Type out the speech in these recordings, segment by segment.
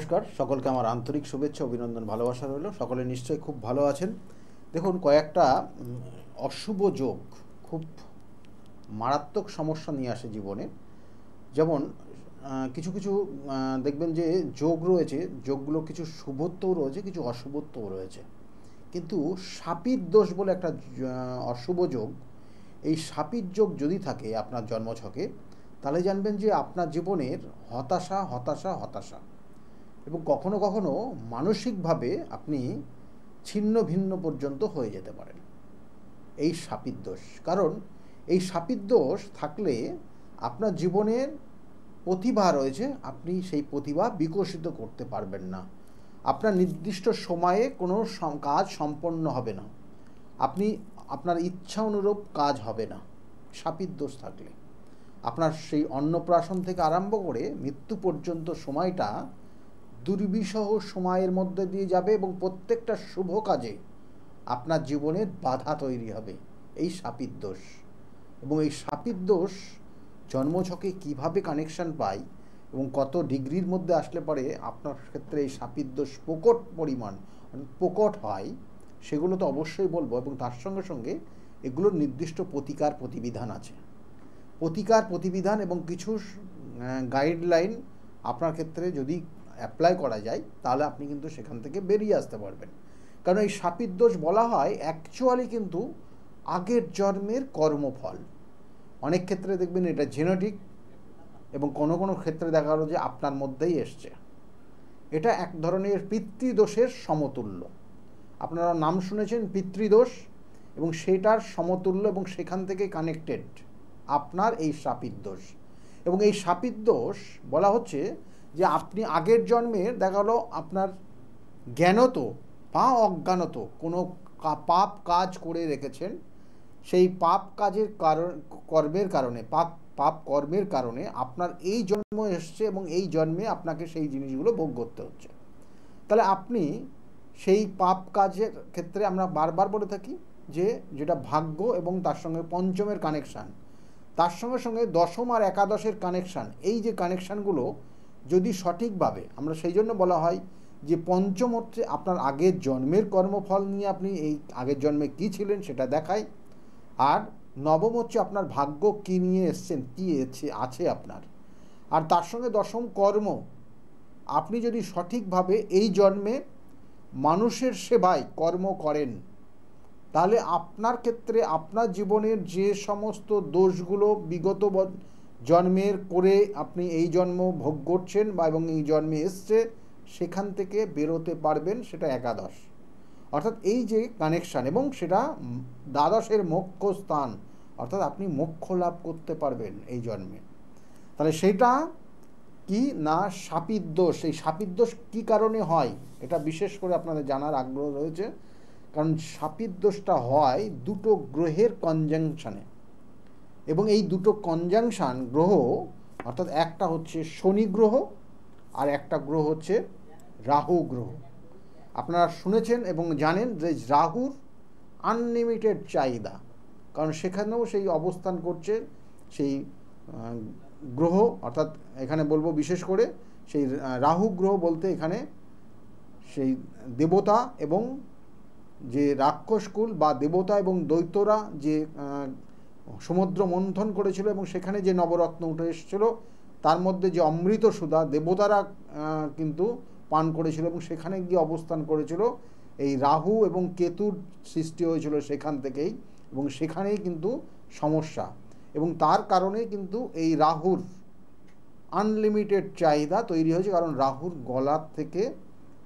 নমস্কার, সকলকে আমার আন্তরিক শুভেচ্ছা অভিনন্দন ভালোবাসা রইল। সকলে নিশ্চয়ই খুব ভালো আছেন। দেখুন, কয়েকটা অশুভ যোগ খুব মারাত্মক সমস্যা নিয়ে আসে জীবনে। যেমন কিছু কিছু দেখবেন যে যোগ রয়েছে, যোগগুলো কিছু শুভত্বও রয়েছে, কিছু অশুভত্বও রয়েছে। কিন্তু শাপিত দোষ বলে একটা অশুভ যোগ, এই শাপিত যোগ যদি থাকে আপনার জন্মছকে, তাহলে জানবেন যে আপনার জীবনের হতাশা হতাশা হতাশা এবং কখনো কখনো মানসিকভাবে আপনি ছিন্ন ভিন্ন পর্যন্ত হয়ে যেতে পারেন এই শাপিত দোষ। কারণ এই শাপিত দোষ থাকলে আপনার জীবনের প্রতিভা রয়েছে, আপনি সেই প্রতিভা বিকশিত করতে পারবেন না। আপনার নির্দিষ্ট সময়ে কোনো কাজ সম্পন্ন হবে না, আপনার ইচ্ছা অনুরূপ কাজ হবে না শাপিত দোষ থাকলে। আপনার সেই অন্নপ্রাশন থেকে আরম্ভ করে মৃত্যু পর্যন্ত সময়টা দুর্বিষহ সময়ের মধ্যে দিয়ে যাবে এবং প্রত্যেকটা শুভ কাজে আপনার জীবনে বাধা তৈরি হবে এই শাপিত দোষ। এবং এই শাপিত দোষ জন্মছকে কিভাবে কানেকশান পায় এবং কত ডিগ্রির মধ্যে আসলে পরে আপনার ক্ষেত্রে এই শাপিত দোষ প্রকট হয়, সেগুলো তো অবশ্যই বলবো। এবং তার সঙ্গে সঙ্গে এগুলোর নির্দিষ্ট প্রতিকার প্রতিবিধান আছে, প্রতিকার প্রতিবিধান এবং কিছু গাইডলাইন আপনার ক্ষেত্রে যদি অ্যাপ্লাই করা যায় তাহলে আপনি কিন্তু সেখান থেকে বেরিয়ে আসতে পারবেন। কারণ এই শাপিত দোষ বলা হয় অ্যাকচুয়ালি কিন্তু আগের জন্মের কর্মফল। অনেক ক্ষেত্রে দেখবেন এটা জেনেটিক এবং কোনো কোনো ক্ষেত্রে দেখা গেল যে আপনার মধ্যেই এসছে। এটা এক ধরনের পিতৃদোষের সমতুল্য। আপনারা নাম শুনেছেন পিতৃদোষ, এবং সেটার সমতুল্য এবং সেখান থেকে কানেক্টেড আপনার এই শাপিত দোষ। এবং এই শাপিত দোষ বলা হচ্ছে যে আপনি আগের জন্মের দেখা গেলো আপনার জ্ঞানত বা অজ্ঞানত কোনো পাপ কাজ করে রেখেছেন, সেই পাপ কাজের কর্মের কারণে আপনার এই জন্ম এসছে এবং এই জন্মে আপনাকে সেই জিনিসগুলো ভোগ করতে হচ্ছে। তাহলে আপনি সেই পাপ কাজের ক্ষেত্রে আমরা বারবার বলে থাকি যে যেটা ভাগ্য এবং তার সঙ্গে পঞ্চমের কানেকশান, তার সঙ্গে সঙ্গে দশম আর একাদশের কানেকশান, এই যে কানেকশানগুলো যদি সঠিকভাবে আমরা, সেই জন্য বলা হয় যে পঞ্চম হচ্ছে আপনার আগের জন্মের কর্মফল নিয়ে আপনি এই আগের জন্মে কী ছিলেন সেটা দেখায়, আর নবম হচ্ছে আপনার ভাগ্য কী নিয়ে এসছেন, কী আছে আপনার, আর তার সঙ্গে দশম কর্ম। আপনি যদি সঠিকভাবে এই জন্মে মানুষের সেবায় কর্ম করেন তাহলে আপনার ক্ষেত্রে আপনার জীবনের যে সমস্ত দোষগুলো বিগত জন্মের করে আপনি এই জন্ম ভোগ করছেন বা এবং এই জন্মে এসছে সেখান থেকে বেরোতে পারবেন। সেটা একাদশ, অর্থাৎ এই যে কানেকশান, এবং সেটা দ্বাদশের মোক্ষ স্থান, অর্থাৎ আপনি মোক্ষ লাভ করতে পারবেন এই জন্মে। তাহলে সেটা কি না শাপিত দোষ। এই শাপিত দোষ কী কারণে হয় এটা বিশেষ করে আপনাদের জানার আগ্রহ রয়েছে। কারণ শাপিত দোষটা হয় দুটো গ্রহের কনজাংশানে, এবং এই দুটো কনজাংশান গ্রহ, অর্থাৎ একটা হচ্ছে শনি গ্রহ আর একটা গ্রহ হচ্ছে রাহু গ্রহ। আপনারা শুনেছেন এবং জানেন যে রাহুর আনলিমিটেড চাহিদা, কারণ সেখানেও সেই অবস্থান করছে সেই গ্রহ, অর্থাৎ এখানে বলবো বিশেষ করে সেই রাহু গ্রহ বলতে এখানে সেই দেবতা এবং যে রাক্ষসকুল বা দেবতা এবং দৈত্যরা যে সমুদ্র মন্থন করেছিল এবং সেখানে যে নবরত্ন উঠে এসেছিল তার মধ্যে যে অমৃত সুধা দেবতারা কিন্তু পান করেছিল এবং সেখানে গিয়ে অবস্থান করেছিল এই রাহু এবং কেতুর সৃষ্টি হয়েছিল সেখান থেকেই, এবং সেখানেই কিন্তু সমস্যা। এবং তার কারণে কিন্তু এই রাহুর আনলিমিটেড চাহিদা তৈরি হয়েছে, কারণ রাহুর গলার থেকে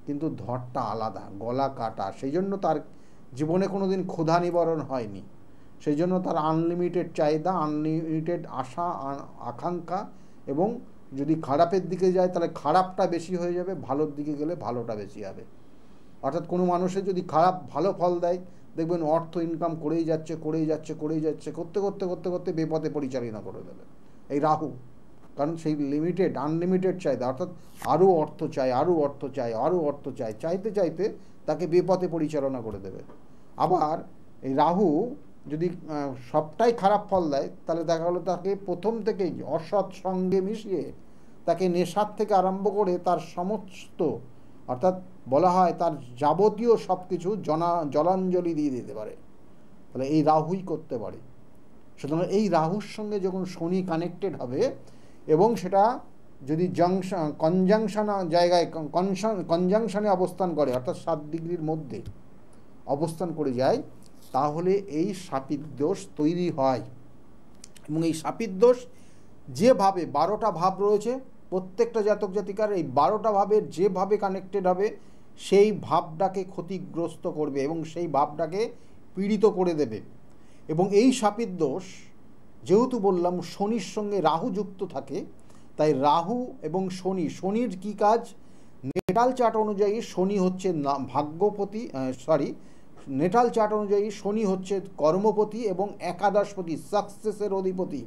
কিন্তু ধরটা আলাদা, গলা কাটা, সেই জন্য তার জীবনে কোনো দিন ক্ষুধা নিবারণ হয়নি। সেই জন্য তার আনলিমিটেড চাহিদা, আনলিমিটেড আশা আকাঙ্ক্ষা, এবং যদি খারাপের দিকে যায় তাহলে খারাপটা বেশি হয়ে যাবে, ভালোর দিকে গেলে ভালোটা বেশি হবে। অর্থাৎ কোনো মানুষের যদি ভালো ফল দেয় দেখবেন অর্থ ইনকাম করেই যাচ্ছে করতে করতে করতে করতে বেপথে পরিচালনা করে দেবে এই রাহু। কারণ সেই আনলিমিটেড চাহিদা, অর্থাৎ আরও অর্থ চাই, চাইতে চাইতে তাকে বেপথে পরিচালনা করে দেবে। আবার এই রাহু যদি সবটাই খারাপ ফল দেয় তাহলে দেখা গেলো তাকে প্রথম থেকেই অসৎ সঙ্গে মিশিয়ে তাকে নেশার থেকে আরম্ভ করে তার সমস্ত, অর্থাৎ বলা হয় তার যাবতীয় সব কিছু জলাঞ্জলি দিয়ে দিতে পারে। তাহলে এই রাহুই করতে পারে। সুতরাং এই রাহুর সঙ্গে যখন শনি কানেক্টেড হবে এবং সেটা যদি কনজাংশন জায়গায় কনজাংশনে অবস্থান করে, অর্থাৎ 7 ডিগ্রির মধ্যে অবস্থান করে যায়, তাহলে এই শাপিত দোষ তৈরি হয়। এবং এই শাপিত দোষ যেভাবে 12টা ভাব রয়েছে, প্রত্যেকটা জাতক জাতিকার এই 12টা ভাবের যেভাবে কানেক্টেড হবে সেই ভাবটাকে ক্ষতিগ্রস্ত করবে এবং সেই ভাবটাকে পীড়িত করে দেবে। এবং এই শাপিত দোষ যেহেতু বললাম শনির সঙ্গে রাহু যুক্ত থাকে, তাই রাহু এবং শনির কি কাজ, নেটাল চার্ট অনুযায়ী শনি হচ্ছে ভাগ্যপতি, নেটাল চার্ট অনুযায়ী শনি হচ্ছে কর্মপতি এবং একাদশপতি, সাকসেসের অধিপতি,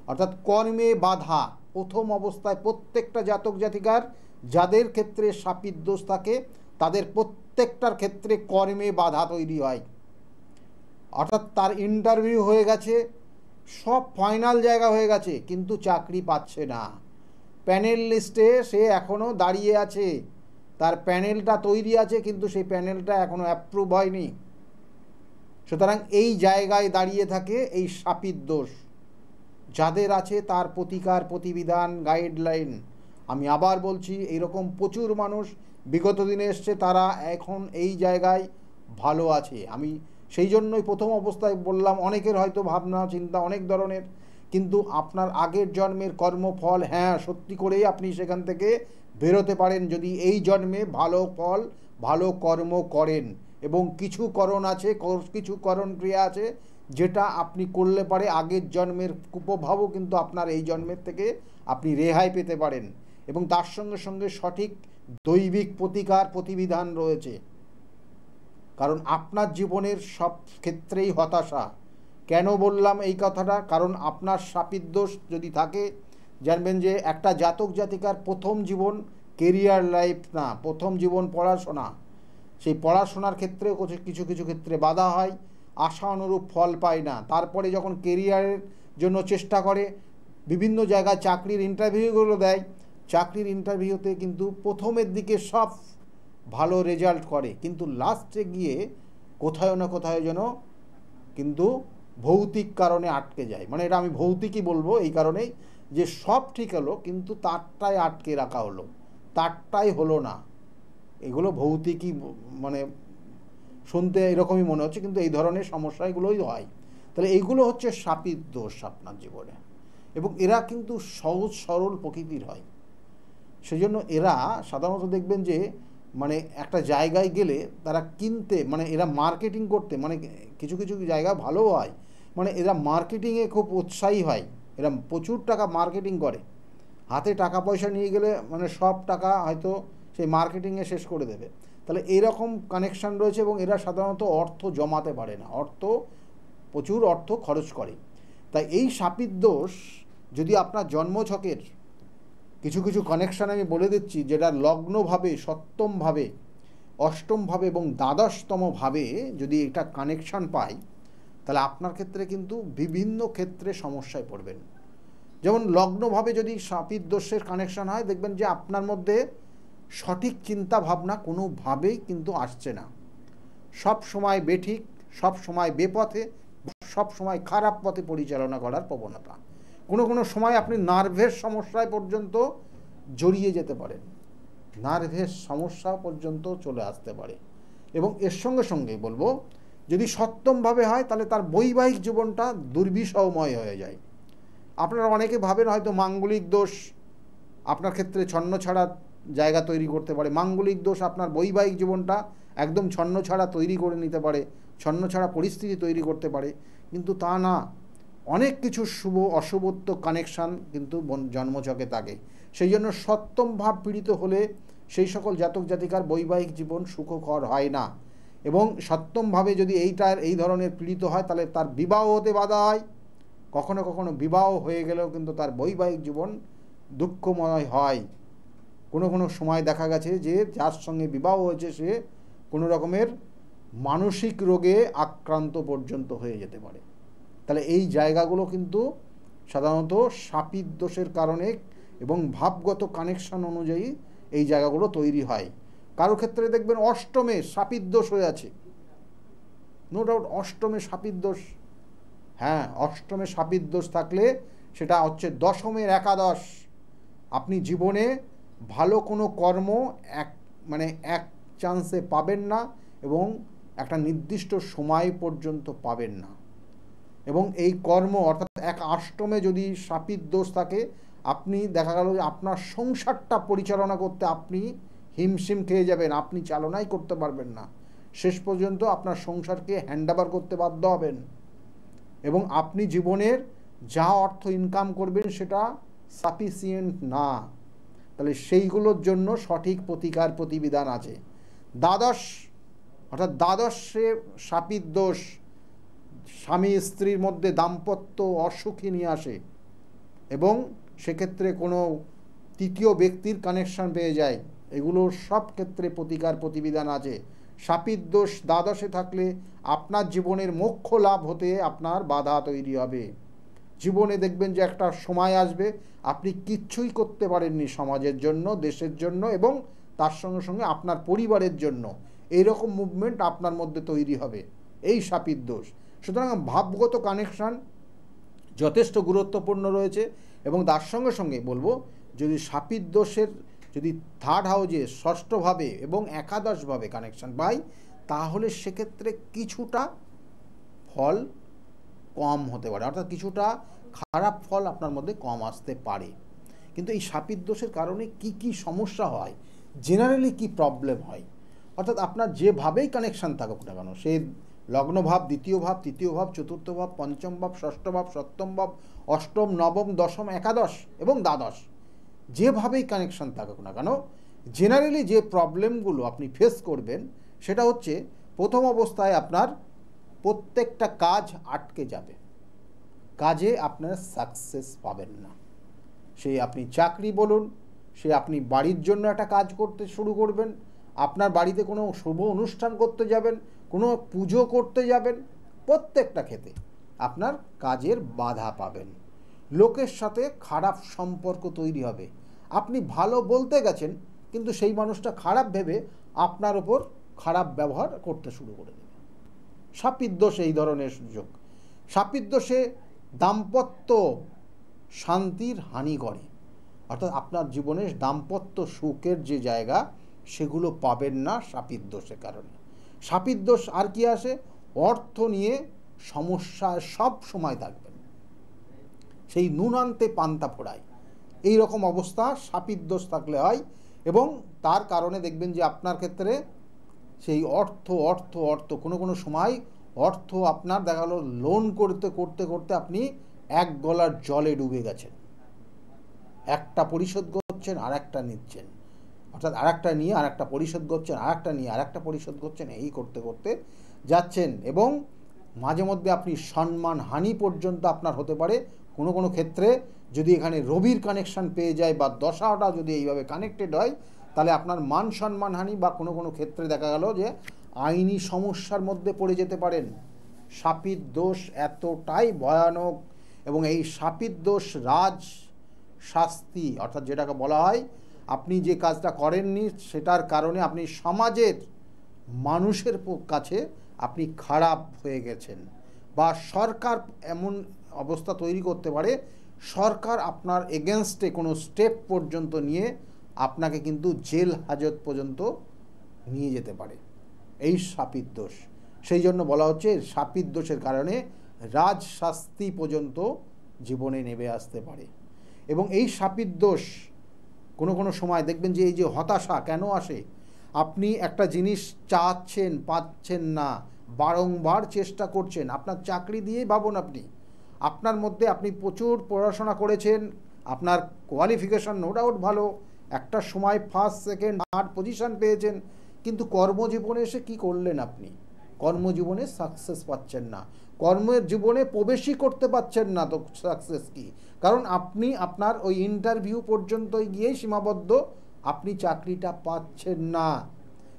অর্থাৎ কর্মে বাধা। প্রথম অবস্থায় প্রত্যেকটা জাতক জাতিকার যাদের ক্ষেত্রে শাপিত দোষ থাকে তাদের প্রত্যেকটার ক্ষেত্রে কর্মে বাধা তৈরি হয়। অর্থাৎ তার ইন্টারভিউ হয়ে গেছে, সব ফাইনাল জায়গা হয়ে গেছে, কিন্তু চাকরি পাচ্ছে না। প্যানেল লিস্টে সে এখনও দাঁড়িয়ে আছে, তার প্যানেলটা তৈরি আছে কিন্তু সেই প্যানেলটা এখনও অ্যাপ্রুভ হয়নি। সুতরাং এই জায়গায় দাঁড়িয়ে থাকে এই শাপিত দোষ যাদের আছে, তার প্রতিকার প্রতিবিধান গাইডলাইন। আমি আবার বলছি, এইরকম প্রচুর মানুষ বিগত দিনে এসছে, তারা এখন এই জায়গায় ভালো আছে। আমি সেই জন্যই প্রথম অবস্থায় বললাম অনেকের হয়তো ভাবনা চিন্তা অনেক ধরনের, কিন্তু আপনার আগের জন্মের কর্মফল, হ্যাঁ সত্যি করেই আপনি সেখান থেকে বেরোতে পারেন যদি এই জন্মে ভালো ফল ভালো কর্ম করেন। এবং কিছু করণ আছে, কিছু করণ ক্রিয়া আছে যেটা আপনি করলে পারে আগের জন্মের কুপ্রভাবও কিন্তু আপনার এই জন্মের থেকে আপনি রেহাই পেতে পারেন। এবং তার সঙ্গে সঙ্গে সঠিক দৈবিক প্রতিকার প্রতিবিধান রয়েছে। কারণ আপনার জীবনের সব ক্ষেত্রেই হতাশা। কেন বললাম এই কথাটা, কারণ আপনার শাপিত দোষ যদি থাকে, জানবেন যে একটা জাতক জাতিকার প্রথম জীবন কেরিয়ার লাইফ না, প্রথম জীবন পড়াশোনা। সেই পড়াশোনার ক্ষেত্রেও কিছু কিছু ক্ষেত্রে বাধা হয়, আশা অনুরূপ ফল পায় না। তারপরে যখন কেরিয়ারের জন্য চেষ্টা করে, বিভিন্ন জায়গায় চাকরির ইন্টারভিউগুলো দেয়, চাকরির ইন্টারভিউতে কিন্তু প্রথমের দিকে সব ভালো রেজাল্ট করে, কিন্তু লাস্টে গিয়ে কোথাও না কোথাও যেন কিন্তু ভৌতিক কারণে আটকে যায়। মানে এটা আমি ভৌতিকই বলবো এই কারণেই যে সব ঠিক হলো কিন্তু তারটাই আটকে রাখা হলো, তারটাই হলো না। এগুলো ভৌতিকই, মানে শুনতে এরকমই মনে হচ্ছে, কিন্তু এই ধরনের সমস্যাগুলোই হয়। তাহলে এইগুলো হচ্ছে শাপিত দোষ আপনার জীবনে, এবং এরা কিন্তু সহজ সরল প্রকৃতির হয়। সেজন্য এরা সাধারণত দেখবেন যে মানে একটা জায়গায় গেলে তারা কিনতে, মানে এরা মার্কেটিং করতে, মানে কিছু কিছু জায়গা ভালো হয়, মানে এরা মার্কেটিংয়ে খুব উৎসাহী হয়, এরা প্রচুর টাকা মার্কেটিং করে। হাতে টাকা পয়সা নিয়ে গেলে মানে সব টাকা হয়তো সেই মার্কেটিংয়ে শেষ করে দেবে। তাহলে এইরকম কানেকশান রয়েছে, এবং এরা সাধারণত অর্থ জমাতে পারে না, প্রচুর অর্থ খরচ করে। তাই এই শাপিত দোষ যদি আপনার জন্মছকের কিছু কিছু কানেকশান আমি বলে দিচ্ছি, যেটা লগ্নভাবে, সপ্তমভাবে, অষ্টমভাবে এবং দ্বাদশতমভাবে যদি এটা কানেকশান পায়, তাহলে আপনার ক্ষেত্রে কিন্তু বিভিন্ন ক্ষেত্রে সমস্যায় পড়বেন। যেমন লগ্নভাবে যদি শাপিত দোষের কানেকশান হয়, দেখবেন যে আপনার মধ্যে সঠিক চিন্তা ভাবনা কোনোভাবেই কিন্তু আসছে না, সব সময় বেঠিক, সব সময় বেপথে, সব সময় খারাপ পথে পরিচালনা করার প্রবণতা। কোনো সময় আপনি নার্ভের সমস্যায় পর্যন্ত জড়িয়ে যেতে পারেন, নার্ভের সমস্যা পর্যন্ত চলে আসতে পারে। এবং এর সঙ্গে সঙ্গে বলবো, যদি সপ্তমভাবে হয় তাহলে তার বৈবাহিক জীবনটা দুর্বিষহময় হয়ে যায়। আপনারা অনেকে ভাবেন হয়তো মাঙ্গলিক দোষ আপনার ক্ষেত্রে ছন্নছাড়া জায়গা তৈরি করতে পারে, মাঙ্গলিক দোষ আপনার বৈবাহিক জীবনটা একদম ছন্নছাড়া তৈরি করে নিতে পারে, ছন্নছাড়া পরিস্থিতি তৈরি করতে পারে, কিন্তু তা না। অনেক কিছু শুভ অশুভত্ব কানেকশান কিন্তু জন্মছকে থাকে। সেই জন্য সপ্তম ভাব পীড়িত হলে সেই সকল জাতক জাতিকার বৈবাহিক জীবন সুখকর হয় না। এবং সপ্তমভাবে যদি এই ধরনের পীড়িত হয় তাহলে তার বিবাহ হতে বাধা হয়, কখনো কখনো বিবাহ হয়ে গেলেও কিন্তু তার বৈবাহিক জীবন দুঃখময় হয়। কোনো সময় দেখা গেছে যে যার সঙ্গে বিবাহ হয়েছে সে কোনো রকমের মানসিক রোগে আক্রান্ত পর্যন্ত হয়ে যেতে পারে। তাহলে এই জায়গাগুলো কিন্তু সাধারণত শাপিত দোষের কারণে এবং ভাবগত কানেকশন অনুযায়ী এই জায়গাগুলো তৈরি হয়। কারো ক্ষেত্রে দেখবেন অষ্টমে শাপিত দোষ হয়ে আছে, নো ডাউট অষ্টমে শাপিত দোষ, হ্যাঁ অষ্টমে শাপিত দোষ থাকলে সেটা হচ্ছে দশমের একাদশ। আপনি জীবনে ভালো কোনো কর্ম এক চান্সে পাবেন না এবং একটা নির্দিষ্ট সময় পর্যন্ত পাবেন না। এবং এই কর্ম অর্থাৎ এক অষ্টমে যদি শাপিত দোষ থাকে, আপনি দেখা গেল যে আপনার সংসারটা পরিচালনা করতে আপনি হিমশিম খেয়ে যাবেন, আপনি চালনাই করতে পারবেন না, শেষ পর্যন্ত আপনার সংসারকে হ্যান্ডওভার করতে বাধ্য হবেন এবং আপনি জীবনের যা অর্থ ইনকাম করবেন সেটা সাফিসিয়েন্ট না। তাহলে সেইগুলোর জন্য সঠিক প্রতিকার প্রতিবিধান আছে। দ্বাদশ অর্থাৎ দ্বাদশে শাপিত দোষ স্বামী স্ত্রীর মধ্যে দাম্পত্য অসুখী নিয়ে আসে এবং সেক্ষেত্রে কোনো তৃতীয় ব্যক্তির কানেকশন পেয়ে যায়। এগুলোর সব ক্ষেত্রে প্রতিকার প্রতিবিধান আছে। শাপিত দোষ দ্বাদশে থাকলে আপনার জীবনের মোক্ষ লাভ হতে আপনার বাধা তৈরি হবে। জীবনে দেখবেন যে একটা সময় আসবে আপনি কিচ্ছুই করতে পারেননি সমাজের জন্য, দেশের জন্য এবং তার সঙ্গে সঙ্গে আপনার পরিবারের জন্য, এইরকম মুভমেন্ট আপনার মধ্যে তৈরি হবে এই শাপিত দোষ। সুতরাং ভাবগত কানেকশান যথেষ্ট গুরুত্বপূর্ণ রয়েছে এবং তার সঙ্গে সঙ্গে বলবো যদি শাপিত দোষের যদি থার্ড হাউজে ষষ্ঠভাবে এবং একাদশভাবে কানেকশান পাই তাহলে সেক্ষেত্রে কিছুটা ফল কম হতে পারে, অর্থাৎ কিছুটা খারাপ ফল আপনার মধ্যে কম আসতে পারে। কিন্তু এই শাপিত দোষের কারণে কি কি সমস্যা হয়, জেনারেলি কি প্রবলেম হয়, অর্থাৎ আপনার যেভাবেই কানেকশান থাকুক না কেন, সে লগ্নভাব, দ্বিতীয় ভাব, তৃতীয় ভাব, চতুর্থ ভাব, পঞ্চম ভাব, ষষ্ঠ ভাব, সপ্তম ভাব, অষ্টম, নবম, দশম, একাদশ এবং দ্বাদশ, যেভাবেই কানেকশান থাকুক না কেন, জেনারেলি যে প্রবলেমগুলো আপনি ফেস করবেন সেটা হচ্ছে প্রথম অবস্থায় আপনার প্রত্যেকটা কাজ আটকে যাবে, কাজে আপনারা সাকসেস পাবেন না। সেই আপনি চাকরি বলুন, সে আপনি বাড়ির জন্য একটা কাজ করতে শুরু করবেন, আপনার বাড়িতে কোনো শুভ অনুষ্ঠান করতে যাবেন, কোনো পুজো করতে যাবেন, প্রত্যেকটা ক্ষেত্রে আপনার কাজের বাধা পাবেন। লোকের সাথে খারাপ সম্পর্ক তৈরি হবে, আপনি ভালো বলতে গেছেন কিন্তু সেই মানুষটা খারাপ ভেবে আপনার ওপর খারাপ ব্যবহার করতে শুরু করে দেবে। শাপিত দোষ এই ধরনের সুযোগ। শাপিত দোষে দাম্পত্য শান্তির হানি করে, অর্থাৎ আপনার জীবনের দাম্পত্য সুখের যে জায়গা সেগুলো পাবেন না শাপিত দোষের কারণে। শাপিত দোষ আর কি আসে, অর্থ নিয়ে সমস্যায় সব সময় থাকবেন, সেই নুন আনতে পান্তা ফোড়ায়, এই রকম অবস্থা শাপিত দোষ থাকলে হয়। এবং তার কারণে দেখবেন যে আপনার ক্ষেত্রে সেই অর্থ অর্থ অর্থ কোনো সময় অর্থ আপনার দেখা গেলো লোন করতে করতে করতে আপনি এক গলার জলে ডুবে গেছেন, একটা পরিশোধ করছেন আর একটা নিচ্ছেন, অর্থাৎ আর একটা নিয়ে আর একটা পরিশোধ করছেন, আর একটা নিয়ে আর একটা পরিশোধ করছেন, এই করতে করতে যাচ্ছেন এবং মাঝে মধ্যে আপনি সম্মান হানি পর্যন্ত আপনার হতে পারে। কোনো ক্ষেত্রে যদি এখানে রবির কানেকশান পেয়ে যায় বা দশাটা যদি এইভাবে কানেক্টেড হয় তাহলে আপনার মান সম্মান হানি বা কোনো ক্ষেত্রে দেখা গেল যে আইনি সমস্যার মধ্যে পড়ে যেতে পারেন। শাপিত দোষ এতটাই ভয়ানক এবং এই শাপিত দোষ রাজ শাস্তি, অর্থাৎ যেটাকে বলা হয় আপনি যে কাজটা করেননি সেটার কারণে আপনি সমাজের মানুষের কাছে আপনি খারাপ হয়ে গেছেন, বা সরকার এমন অবস্থা তৈরি করতে পারে সরকার আপনার এগেনস্টে কোনো স্টেপ পর্যন্ত নিয়ে আপনাকে কিন্তু জেল হাজত পর্যন্ত নিয়ে যেতে পারে, এই শাপিত দোষ। সেই জন্য বলা হচ্ছে শাপিত দোষের কারণে রাজশাস্তি পর্যন্ত জীবনে নেমে আসতে পারে। এবং এই শাপিত দোষ কোনো সময় দেখবেন যে এই যে হতাশা কেন আসে, আপনি একটা জিনিস চাচ্ছেন পাচ্ছেন না, বারংবার চেষ্টা করছেন, আপনার চাকরি দিয়েই ভাবুন, আপনার মধ্যে আপনি প্রচুর পড়াশোনা করেছেন, আপনার কোয়ালিফিকেশান নো ডাউট ভালো, একটা সময় ফার্স্ট সেকেন্ড থার্ড পজিশান পেয়েছেন, কিন্তু কর্মজীবনে এসে কি করলেন, আপনি কর্মজীবনে সাকসেস পাচ্ছেন না, কর্মের জীবনে প্রবেশই করতে পারছেন না, তো সাকসেস কি? কারণ আপনি আপনার ওই ইন্টারভিউ পর্যন্ত গিয়েই সীমাবদ্ধ, আপনি চাকরিটা পাচ্ছেন না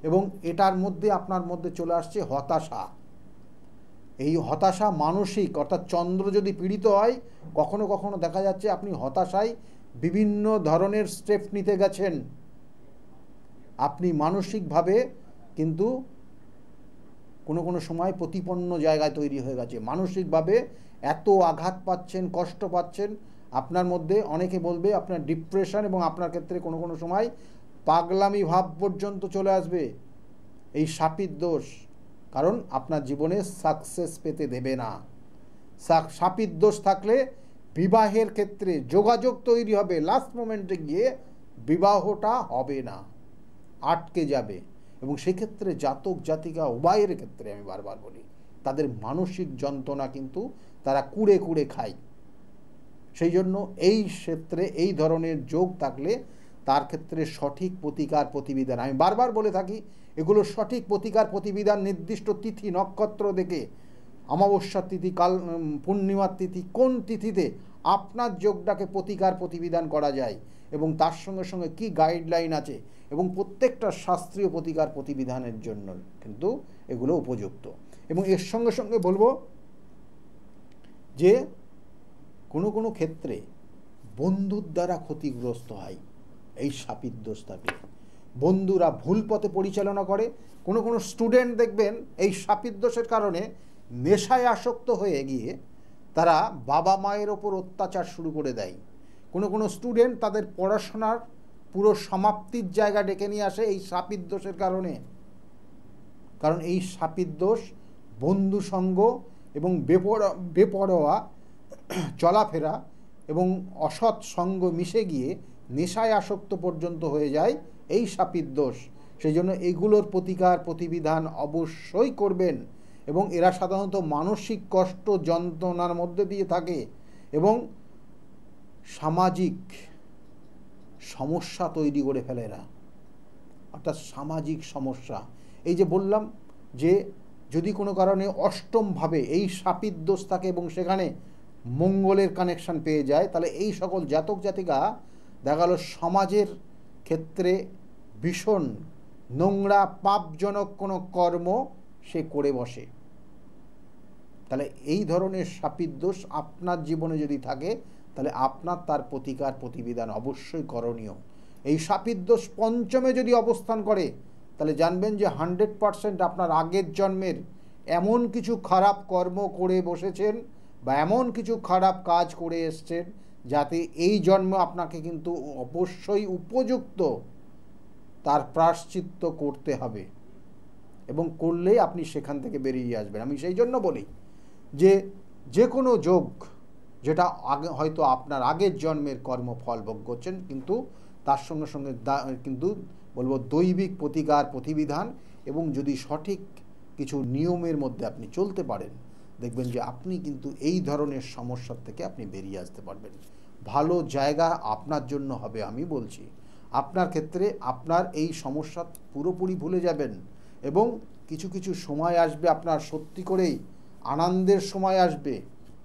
এবং এটার মধ্যে আপনার মধ্যে চলে আসছে হতাশা। এই হতাশা মানসিক, অর্থাৎ চন্দ্র যদি পীড়িত হয় কখনো দেখা যাচ্ছে আপনি হতাশায় বিভিন্ন ধরনের স্টেপ নিতে গেছেন, আপনি মানসিকভাবে কিন্তু কোনো কোনো সময় প্রতিপন্ন জায়গায় তৈরি হয়ে গেছে, মানসিকভাবে এত আঘাত পাচ্ছেন, কষ্ট পাচ্ছেন, আপনার মধ্যে অনেকে বলবে আপনার ডিপ্রেশন এবং আপনার ক্ষেত্রে কোনো কোনো সময় পাগলামি ভাব পর্যন্ত চলে আসবে। এই শাপিত দোষ, কারণ আপনার জীবনে সাকসেস পেতে দেবে না। শাপিত দোষ থাকলে বিবাহের ক্ষেত্রে যোগাযোগ তৈরি হবে, লাস্ট মোমেন্টে গিয়ে বিবাহটা হবে না, আটকে যাবে। এবং সেক্ষেত্রে জাতক জাতিকা উভয়ের ক্ষেত্রে আমি বারবার বলি, তাদের মানসিক যন্ত্রণা কিন্তু তারা কুড়ে কুড়ে খায়। সেই জন্য এই ক্ষেত্রে এই ধরনের যোগ থাকলে তার ক্ষেত্রে সঠিক প্রতিকার প্রতিবিধান, আমি বারবার বলে থাকি, এগুলো সঠিক প্রতিকার প্রতিবিধান নির্দিষ্ট তিথি নক্ষত্র দেখে, অমাবস্যার তিথি, কাল পূর্ণিমার তিথি, কোন তিথিতে আপনার যোগটাকে প্রতিকার প্রতিবিধান করা যায় এবং তার সঙ্গে সঙ্গে কি গাইডলাইন আছে, এবং প্রত্যেকটা শাস্ত্রীয় প্রতিকার প্রতিবিধানের জন্য কিন্তু এগুলো উপযুক্ত। এবং এর সঙ্গে সঙ্গে বলবো যে কোনো কোনো ক্ষেত্রে বন্ধুর দ্বারা ক্ষতিগ্রস্ত হয় এই শাপিত দোষ থাকলে, বন্ধুরা ভুল পথে পরিচালনা করে। কোনো কোনো স্টুডেন্ট দেখবেন এই শাপিত দোষের কারণে নেশায় আসক্ত হয়ে গিয়ে তারা বাবা মায়ের ওপর অত্যাচার শুরু করে দেয়। কোনো কোনো স্টুডেন্ট তাদের পড়াশোনার পুরো সমাপ্তির জায়গা ডেকে নিয়ে আসে এই শাপিত দোষের কারণে। কারণ এই শাপিত দোষ বন্ধু সঙ্গ এবং বেপরোয়া চলাফেরা এবং অসৎ সঙ্গ মিশে গিয়ে নেশায় আসক্ত পর্যন্ত হয়ে যায় এই শাপিত দোষ। সেই জন্য এগুলোর প্রতিকার প্রতিবিধান অবশ্যই করবেন। এবং এরা সাধারণত মানসিক কষ্ট যন্ত্রণার মধ্যে দিয়ে থাকে এবং সামাজিক সমস্যা তৈরি করে ফেলে এরা, অর্থাৎ সামাজিক সমস্যা। এই যে বললাম যে যদি কোনো কারণে অষ্টমভাবে এই শাপিত দোষ থাকে এবং সেখানে মঙ্গলের কানেকশন পেয়ে যায়, তাহলে এই সকল জাতক জাতিকা দেখা গেল সমাজের ক্ষেত্রে ভীষণ নোংরা পাপজনক কোনো কর্ম সে করে বসে। তাহলে এই ধরনের শাপিত দোষ আপনার জীবনে যদি থাকে, তাহলে আপনার তার প্রতিকার প্রতিবিধান অবশ্যই করণীয়। এই শাপিত দোষ পঞ্চমে যদি অবস্থান করে, তাহলে জানবেন যে 100% আপনার আগের জন্মের এমন কিছু খারাপ কর্ম করে বসেছেন বা এমন কিছু খারাপ কাজ করে এসছেন যাতে এই জন্ম আপনাকে কিন্তু অবশ্যই উপযুক্ত তার প্রায়শ্চিত্ত করতে হবে, এবং করলেই আপনি সেখান থেকে বেরিয়ে আসবেন। আমি সেই জন্য বলি যে কোনো যোগ যেটা আগে হয়তো আপনার আগের জন্মের কর্মফল ভোগ করছেন, কিন্তু তার সঙ্গে সঙ্গে কিন্তু বলবো দৈবিক প্রতিকার প্রতিবিধান এবং যদি সঠিক কিছু নিয়মের মধ্যে আপনি চলতে পারেন, দেখবেন যে আপনি কিন্তু এই ধরনের সমস্যার থেকে আপনি বেরিয়ে আসতে পারবেন। ভালো জায়গা আপনার জন্য হবে। আমি বলছি আপনার ক্ষেত্রে আপনার এই সমস্যা পুরোপুরি ভুলে যাবেন এবং কিছু কিছু সময় আসবে আপনার সত্যি করেই আনন্দের সময় আসবে।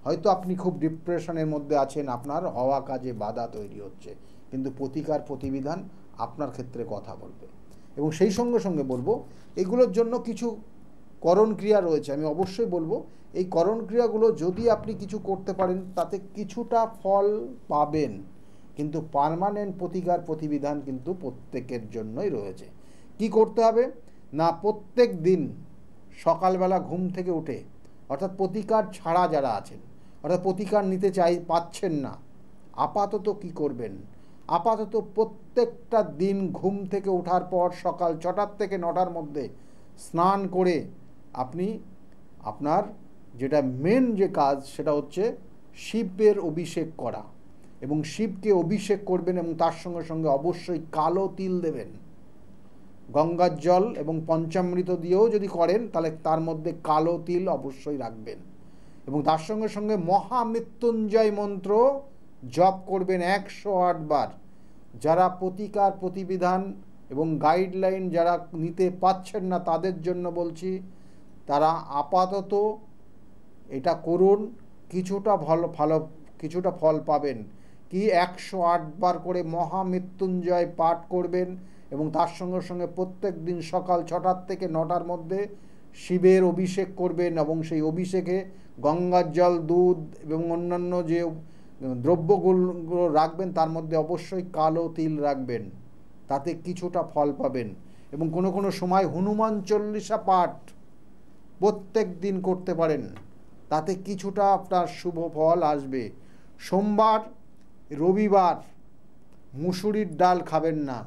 হয়তো আপনি খুব ডিপ্রেশনের মধ্যে আছেন, আপনার হওয়া কাজে বাধা তৈরি হচ্ছে, কিন্তু প্রতিকার প্রতিবিধান আপনার ক্ষেত্রে কথা বলবে। এবং সেই সঙ্গে সঙ্গে বলবো এগুলোর জন্য কিছু করণ ক্রিয়া রয়েছে, আমি অবশ্যই বলবো এই করণ ক্রিয়াগুলো যদি আপনি কিছু করতে পারেন তাতে কিছুটা ফল পাবেন, কিন্তু পার্মানেন্ট প্রতিকার প্রতিবিধান কিন্তু প্রত্যেকের জন্যই রয়েছে। কি করতে হবে না, প্রত্যেক দিন সকালবেলা ঘুম থেকে উঠে, অর্থাৎ প্রতিকার ছাড়া যারা আছেন, অর্থাৎ প্রতিকার নিতে পাচ্ছেন না, আপাতত কি করবেন, আপাতত প্রত্যেকটা দিন ঘুম থেকে ওঠার পর সকাল 6টা থেকে 9টার মধ্যে স্নান করে আপনি আপনার যেটা মেন যে কাজ সেটা হচ্ছে শিবের অভিষেক করা, এবং শিবকে অভিষেক করবেন এবং তার সঙ্গে সঙ্গে অবশ্যই কালো তিল দেবেন। গঙ্গার জল এবং পঞ্চামৃত দিয়েও যদি করেন তাহলে তার মধ্যে কালো তিল অবশ্যই রাখবেন, এবং তার সঙ্গে সঙ্গে মহামৃত্যুঞ্জয় মন্ত্র জপ করবেন 108 বার। যারা প্রতিকার প্রতিবিধান এবং গাইডলাইন যারা নিতে পাচ্ছেন না তাদের জন্য বলছি, তারা আপাতত এটা করুন, কিছুটা ফল পাবেন। কি 108 বার করে মহামৃত্যুঞ্জয় পাঠ করবেন এবং তার সঙ্গে সঙ্গে প্রত্যেক দিন সকাল 6টা থেকে 9টার মধ্যে শিবের অভিষেক করবেন, এবং সেই অভিষেকে গঙ্গার জল, দুধ এবং অন্যান্য যে দ্রব্যগুলো রাখবেন তার মধ্যে অবশ্যই কালো তিল রাখবেন, তাতে কিছুটা ফল পাবেন। এবং কোনো কোনো সময় হনুমান চল্লিশা পাঠ প্রত্যেক দিন করতে পারেন, তাতে কিছুটা আপনার শুভ ফল আসবে। সোমবার রবিবার মুসুরির ডাল খাবেন না,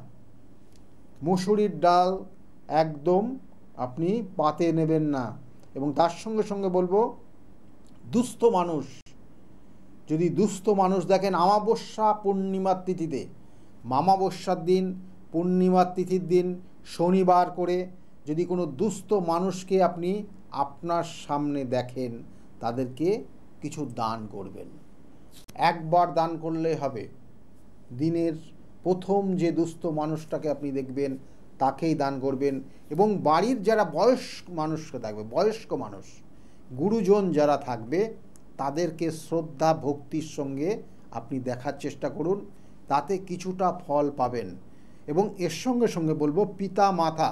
মুসুরির ডাল একদম আপনি পাতে নেবেন না। এবং তার সঙ্গে সঙ্গে বলবো, দুস্থ মানুষ, যদি দুস্থ মানুষ দেখেন অমাবস্যা পূর্ণিমার তিথিতে, অমাবস্যার দিন পূর্ণিমার তিথির দিন শনিবার করে যদি কোনো দুস্থ মানুষকে আপনি আপনার সামনে দেখেন, তাদেরকে কিছু দান করবেন। একবার দান করলে হবে, দিনের প্রথম যে দুস্থ মানুষটাকে আপনি দেখবেন তাকেই দান করবেন। এবং বাড়ির যারা বয়স্ক মানুষকে থাকবে, বয়স্ক মানুষ গুরুজন যারা থাকবে, তাদেরকে শ্রদ্ধা ভক্তির সঙ্গে আপনি দেখার চেষ্টা করুন, তাতে কিছুটা ফল পাবেন। এবং এর সঙ্গে সঙ্গে বলবো পিতা মাতা,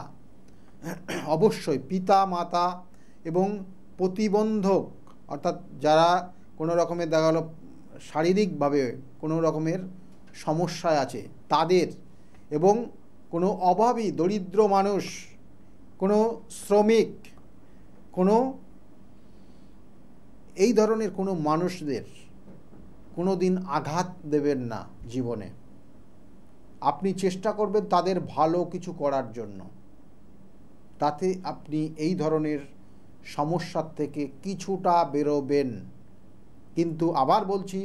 অবশ্যই পিতা মাতা এবং প্রতিবন্ধক, অর্থাৎ যারা কোনো রকমের দেখা গেল শারীরিকভাবে কোনো রকমের সমস্যায় আছে তাদের, এবং কোনো অভাবী দরিদ্র মানুষ, কোনো শ্রমিক, কোনো এই ধরনের কোনো মানুষদের কোনো দিন আঘাত দেবেন না জীবনে। আপনি চেষ্টা করবেন তাদের ভালো কিছু করার জন্য, তাতে আপনি এই ধরনের সমস্যার থেকে কিছুটা বেরোবেন। কিন্তু আবার বলছি,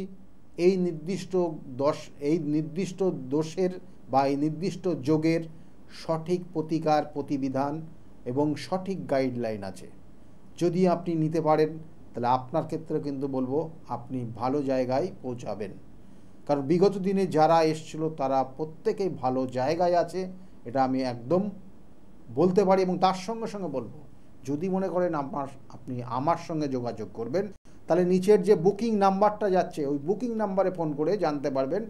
এই নির্দিষ্ট দোষের বা এই নির্দিষ্ট যোগের সঠিক প্রতিকার প্রতিবিধান এবং সঠিক গাইডলাইন আছে। যদি আপনি নিতে পারেন তাহলে আপনার ক্ষেত্রে কিন্তু বলবো আপনি ভালো জায়গায় পৌঁছাবেন। কারণ বিগত দিনে যারা এসেছিল তারা প্রত্যেকেই ভালো জায়গায় আছে, এটা আমি একদম বলতে পারি। এবং তার সঙ্গে সঙ্গে বলবো, যদি মনে করেন আপনি আমার সঙ্গে যোগাযোগ করবেন, তাহলে নিচের যে বুকিং নাম্বারটা যাচ্ছে ওই বুকিং নাম্বারে ফোন করে জানতে পারবেন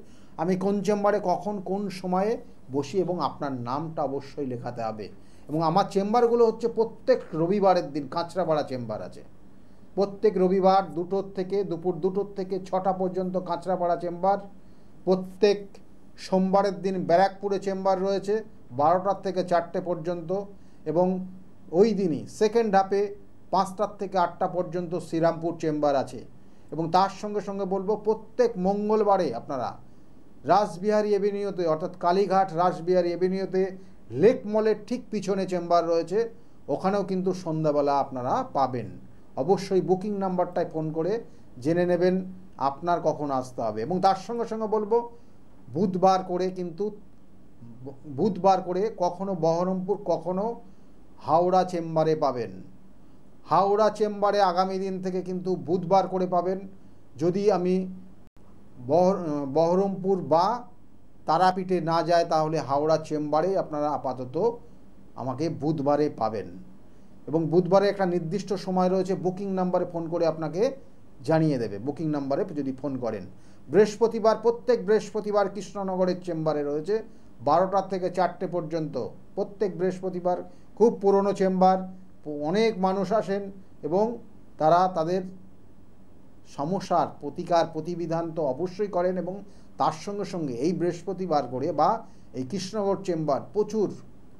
আমি কোন চেম্বারে কখন কোন সময়ে বসি, এবং আপনার নামটা অবশ্যই লেখাতে হবে। এবং আমার চেম্বারগুলো হচ্ছে প্রত্যেক রবিবারের দিন কাঁচরাপাড়া চেম্বার আছে, প্রত্যেক রবিবার দুপুর 2টো থেকে 6টা পর্যন্ত কাঁচরাপাড়া চেম্বার। প্রত্যেক সোমবারের দিন ব্যারাকপুরে চেম্বার রয়েছে 12টা থেকে 4টে পর্যন্ত। এবং ওই দিনই সেকেন্ড হাফে 5টা থেকে 8টা পর্যন্ত শ্রীরামপুর চেম্বার আছে। এবং তার সঙ্গে সঙ্গে বলবো, প্রত্যেক মঙ্গলবারে আপনারা রাসবিহারী এভিনিউতে, অর্থাৎ কালীঘাট রাসবিহারী এভিনিউতে লেক মলের ঠিক পিছনে চেম্বার রয়েছে, ওখানেও কিন্তু সন্ধ্যাবেলা আপনারা পাবেন। অবশ্যই বুকিং নাম্বারটায় ফোন করে জেনে নেবেন আপনার কখন আসতে হবে। এবং তার সঙ্গে সঙ্গে বলবো, বুধবার করে কখনো বহরমপুর কখনো হাওড়া চেম্বারে পাবেন। হাওড়া চেম্বারে আগামী দিন থেকে কিন্তু বুধবার করে পাবেন। যদি আমি বহরমপুর বা তারাপীঠে না যায় তাহলে হাওড়া চেম্বারে আপনারা আপাতত আমাকে বুধবারে পাবেন। এবং বুধবারে একটা নির্দিষ্ট সময় রয়েছে, বুকিং নাম্বারে ফোন করে আপনাকে জানিয়ে দেবে, বুকিং নাম্বারে যদি ফোন করেন। বৃহস্পতিবার, প্রত্যেক বৃহস্পতিবার কৃষ্ণনগরের চেম্বারে রয়েছে 12টা থেকে 4টে পর্যন্ত। প্রত্যেক বৃহস্পতিবার খুব পুরনো চেম্বার, অনেক মানুষ আসেন এবং তারা তাদের সমস্যার প্রতিকার প্রতিবিধান তো অবশ্যই করেন। এবং তার সঙ্গে সঙ্গে এই বৃহস্পতিবার করে বা এই কৃষ্ণনগর চেম্বার প্রচুর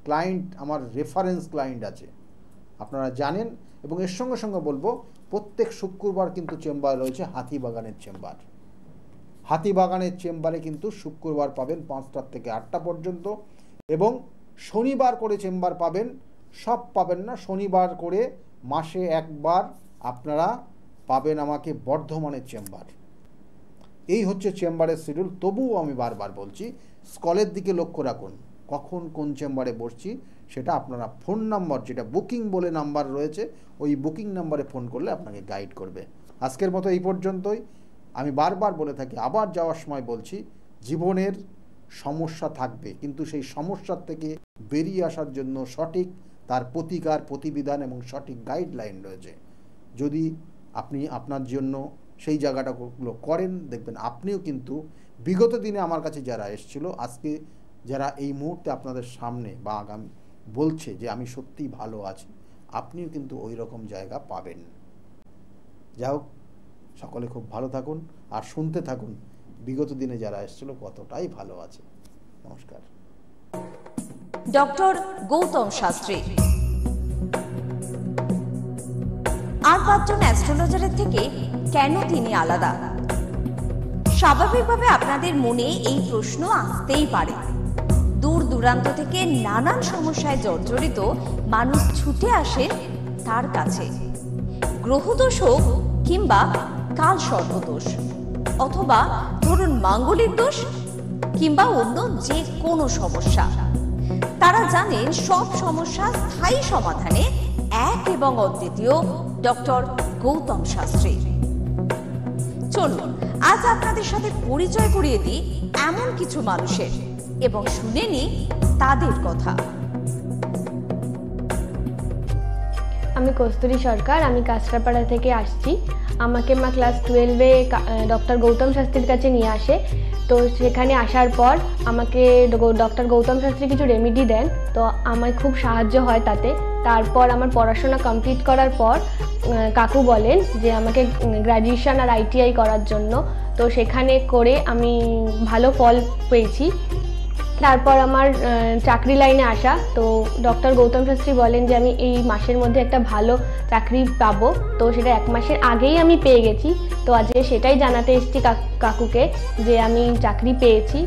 ক্লায়েন্ট, আমার রেফারেন্স ক্লায়েন্ট আছে, আপনারা জানেন। এবং এর সঙ্গে সঙ্গে বলবো, প্রত্যেক শুক্রবার কিন্তু চেম্বার রয়েছে হাতিবাগানের চেম্বার। হাতিবাগানের চেম্বারে কিন্তু শুক্রবার পাবেন 5টা থেকে 8টা পর্যন্ত। এবং শনিবার করে চেম্বার পাবেন, সব পাবেন না, শনিবার করে মাসে একবার আপনারা পাবেন আমাকে বর্ধমানের চেম্বার। এই হচ্ছে চেম্বারের শিডিউল। তবুও আমি বারবার বলছি, স্কলের দিকে লক্ষ্য রাখুন, কখন কোন চেম্বারে বসছি সেটা আপনারা ফোন নাম্বার, যেটা বুকিং বলে নাম্বার রয়েছে, ওই বুকিং নাম্বারে ফোন করলে আপনাকে গাইড করবে। আজকের মতো এই পর্যন্তই। আমি বারবার বলে থাকি, আবার যাওয়ার সময় বলছি, জীবনের সমস্যা থাকবে, কিন্তু সেই সমস্যার থেকে বেরিয়ে আসার জন্য সঠিক তার প্রতিকার প্রতিবিধান এবং সঠিক গাইডলাইন রয়েছে। যদি আপনি আপনার জন্য সেই জায়গাটাগুলো করেন, দেখবেন আপনিও কিন্তু বিগত দিনে আমার কাছে যারা এসেছিল, আজকে যারা এই মুহূর্তে আপনাদের সামনে বা আগামী বলছে যে আমি সত্যিই ভালো আছি, আপনিও কিন্তু ওই রকম জায়গা পাবেন। যাই হোক, সকলে খুব ভালো থাকুন আর শুনতে থাকুন বিগত দিনে যারা এসেছিল কতটাই ভালো আছে। নমস্কার। ডক্টর গৌতম শাস্ত্রী আর 5 জন অ্যাস্ট্রোলজারের থেকে কেন তিনি আলাদা? স্বাভাবিকভাবে আপনাদের মনে এই প্রশ্ন আসতেই পারে। দূর দূরান্ত থেকে নানান সমস্যায় জর্জরিত মানুষ ছুটে আসে তার কাছে। গ্রহদোষ হোক কিংবা কাল সর্পদোষ, অথবা ধরুন মাঙ্গলিক দোষ কিংবা অন্য যে কোনো সমস্যা, তারা জানেন সব সমস্যা স্থায়ী সমাধানে এক এবং অদ্বিতীয় ডক্টর গৌতম শাস্ত্রী। চলুন আজ আপনাদের সাথে পরিচয় করিয়ে দিই এমন কিছু মানুষের এবং শুনে নিই তাদের কথা। আমি কস্তুরী সরকার, আমি কাঁচরাপাড়া থেকে আসছি। আমাকে মা ক্লাস 12-এ ডক্টর গৌতম শাস্ত্রীর কাছে নিয়ে আসে। তো সেখানে আসার পর আমাকে ডক্টর গৌতম শাস্ত্রী কিছু রেমেডি দেন, তো আমার খুব সাহায্য হয় তাতে। তারপর আমার পড়াশোনা কমপ্লিট করার পর কাকু বলেন যে আমাকে গ্র্যাজুয়েশন আর ITI করার জন্য। তো সেখানে করে আমি ভালো ফল পেয়েছি। তারপর আমার চাকরি লাইনে আসা, তো ডক্টর গৌতম শাস্ত্রী বলেন যে আমি এই মাসের মধ্যে একটা ভালো চাকরি পাবো। তো সেটা 1 মাসের আগেই আমি পেয়ে গেছি। তো আজকে সেটাই জানাতে এসেছি কাকুকে যে আমি চাকরি পেয়েছি।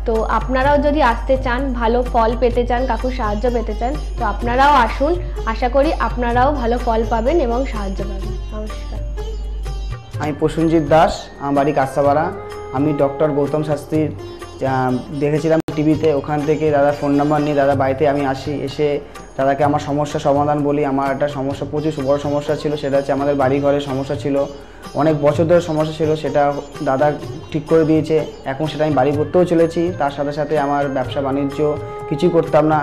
তো আপনারাও যদি আসতে চান, ভালো ফল পেতে চান, কাকুর সাহায্য পেতে চান, তো আপনারাও আসুন। আশা করি আপনারাও ভালো ফল পাবেন এবং সাহায্য পাবেন। নমস্কার। আমি প্রসেনজিৎ দাস, আমার বাড়ি কাঁচরাপাড়া। আমি ডক্টর গৌতম শাস্ত্রীর দেখেছিলাম টিভিতে, ওখান থেকে দাদার ফোন নাম্বার নিয়ে দাদা বাড়িতে আমি আসি। এসে দাদাকে আমার সমস্যা সমাধান বলি। আমার একটা সমস্যা, প্রচুর বড় সমস্যা ছিল, সেটা হচ্ছে আমাদের বাড়ি ঘরের সমস্যা ছিল, অনেক বছর ধরে সমস্যা ছিল, সেটা দাদা ঠিক করে দিয়েছে। এখন সেটা আমি বাড়ি করতেও চলেছি। তার সাথে সাথে আমার ব্যবসা বাণিজ্য কিছুই করতাম না,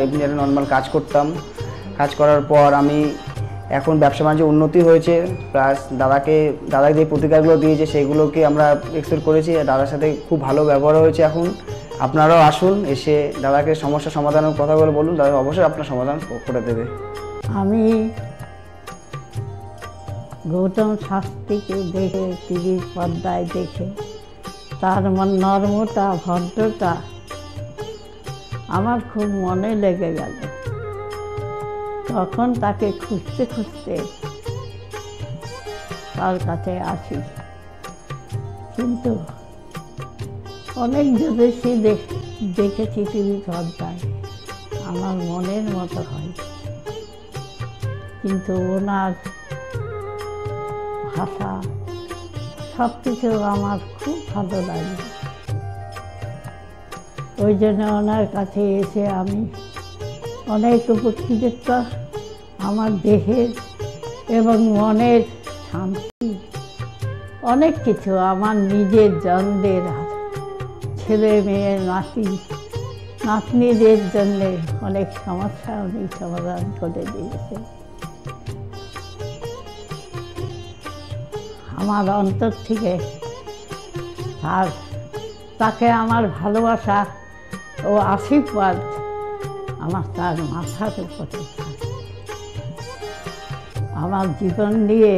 এমনি একটা নর্মাল কাজ করতাম। কাজ করার পর আমি এখন ব্যবসা বাণিজ্য উন্নতি হয়েছে, প্লাস দাদাকে যে প্রতিকারগুলো দিয়েছে সেগুলোকে আমরা এক্সপেক্ট করেছি। দাদার সাথে খুব ভালো ব্যবহার হয়েছে। এখন আপনারাও আসুন, এসে দাদাকে সমস্যা সমাধানের কথাগুলো বলুন, দাদা অবশ্যই আপনার সমাধান করে দেবে। আমি গৌতম শাস্ত্রীকে দেখে, টিভির পর্দায় দেখে তার নর্মতা, ভদ্রতা আমার খুব মনে লেগে গেল। তখন তাকে খুঁজতে খুঁজতে তার কাছে আসি, কিন্তু অনেক জ্যোতিষী দেখেছি টিভি পর্দায়, আমার মনের মতো হয়, কিন্তু ওনার ভাষা সব কিছু আমার খুব ভালো লাগে। ওই জন্য ওনার কাছে এসে আমি অনেক উপকৃত। আমার দেহের এবং মনের শান্তি, অনেক কিছু, আমার নিজের জনদের, ছেলে মেয়ে, নাতনিদের জন্যে অনেক সমস্যা উনি সমাধান করে দিয়েছে। আমার অন্তর থেকে তাকে আমার ভালোবাসা ও আশীর্বাদ আমার তার মাথার উপরে। আমার জীবন নিয়ে